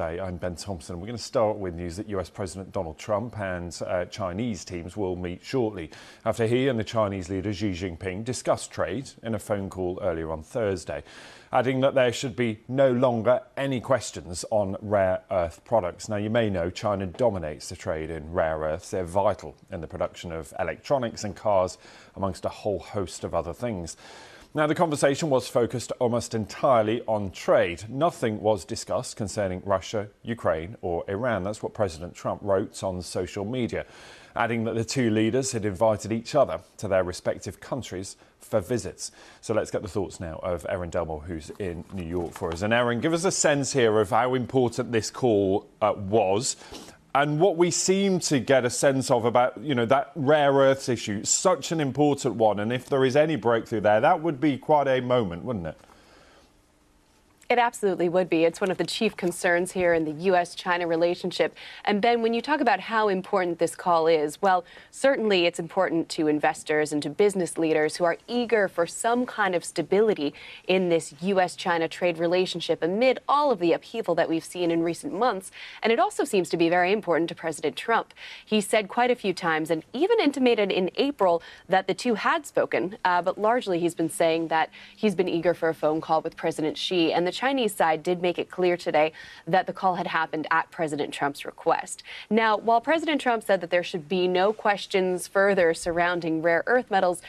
today. I'm Ben Thompson. We're going to start with news that US President Donald Trump and Chinese teams will meet shortly after he and the Chinese leader Xi Jinping discussed trade in a phone call earlier on Thursday, adding that there should be no longer any questions on rare earth products. Now, you may know China dominates the trade in rare earths. They're vital in the production of electronics and cars, amongst a whole host of other things. Now, the conversation was focused almost entirely on trade. Nothing was discussed concerning Russia, Ukraine or Iran. That's what President Trump wrote on social media, adding that the two leaders had invited each other to their respective countries for visits. So let's get the thoughts now of Erin Delmore, who's in New York for us. And Erin, give us a sense here of how important this call was. And what we seem to get a sense of about, that rare earths issue, such an important one. And if there is any breakthrough there, that would be quite a moment, wouldn't it? It absolutely would be. It's one of the chief concerns here in the U.S.-China relationship. And Ben, when you talk about how important this call is, well, certainly it's important to investors and to business leaders who are eager for some kind of stability in this U.S.-China trade relationship amid all of the upheaval that we've seen in recent months. And it also seems to be very important to President Trump. He said quite a few times and even intimated in April that the two had spoken, but largely he's been saying that he's been eager for a phone call with President Xi. And the Chinese side did make it clear today that the call had happened at President Trump's request. Now, while President Trump said that there should be no questions further surrounding rare earth metals,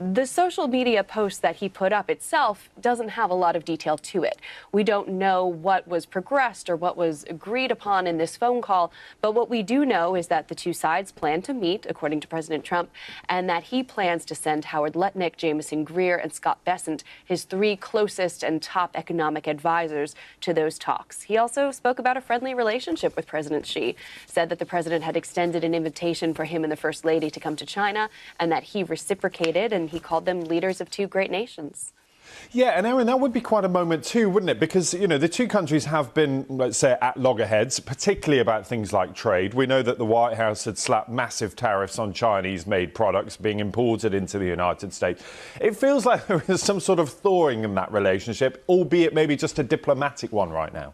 the social media post that he put up itself doesn't have a lot of detail to it. We don't know what was progressed or what was agreed upon in this phone call, but what we do know is that the two sides plan to meet, according to President Trump, and that he plans to send Howard Lutnick, Jamieson Greer, and Scott Bessent, his three closest and top economic advisors, to those talks. He also spoke about a friendly relationship with President Xi, said that the president had extended an invitation for him and the First Lady to come to China, and that he reciprocated, and he called them leaders of two great nations. Yeah, and Erin, that would be quite a moment too, wouldn't it? Because, the two countries have been, let's say, at loggerheads, particularly about things like trade. We know that the White House had slapped massive tariffs on Chinese-made products being imported into the United States. It feels like there is some sort of thawing in that relationship, albeit maybe just a diplomatic one right now.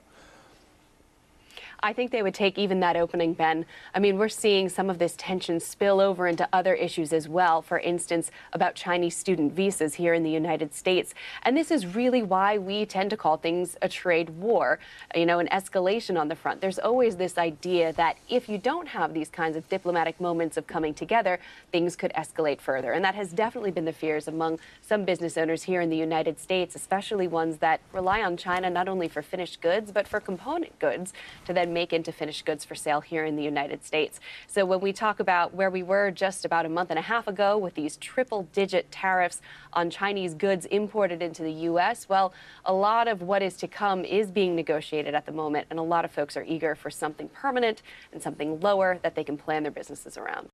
I think they would take even that opening, Ben. I mean, we're seeing some of this tension spill over into other issues as well. For instance, about Chinese student visas here in the United States. And this is really why we tend to call things a trade war, an escalation on the front. There's always this idea that if you don't have these kinds of diplomatic moments of coming together, things could escalate further. And that has definitely been the fears among some business owners here in the United States, especially ones that rely on China not only for finished goods, but for component goods to then make into finished goods for sale here in the United States. So when we talk about where we were just about a month and a half ago with these triple-digit tariffs on Chinese goods imported into the U.S., well, a lot of what is to come is being negotiated at the moment, and a lot of folks are eager for something permanent and something lower that they can plan their businesses around.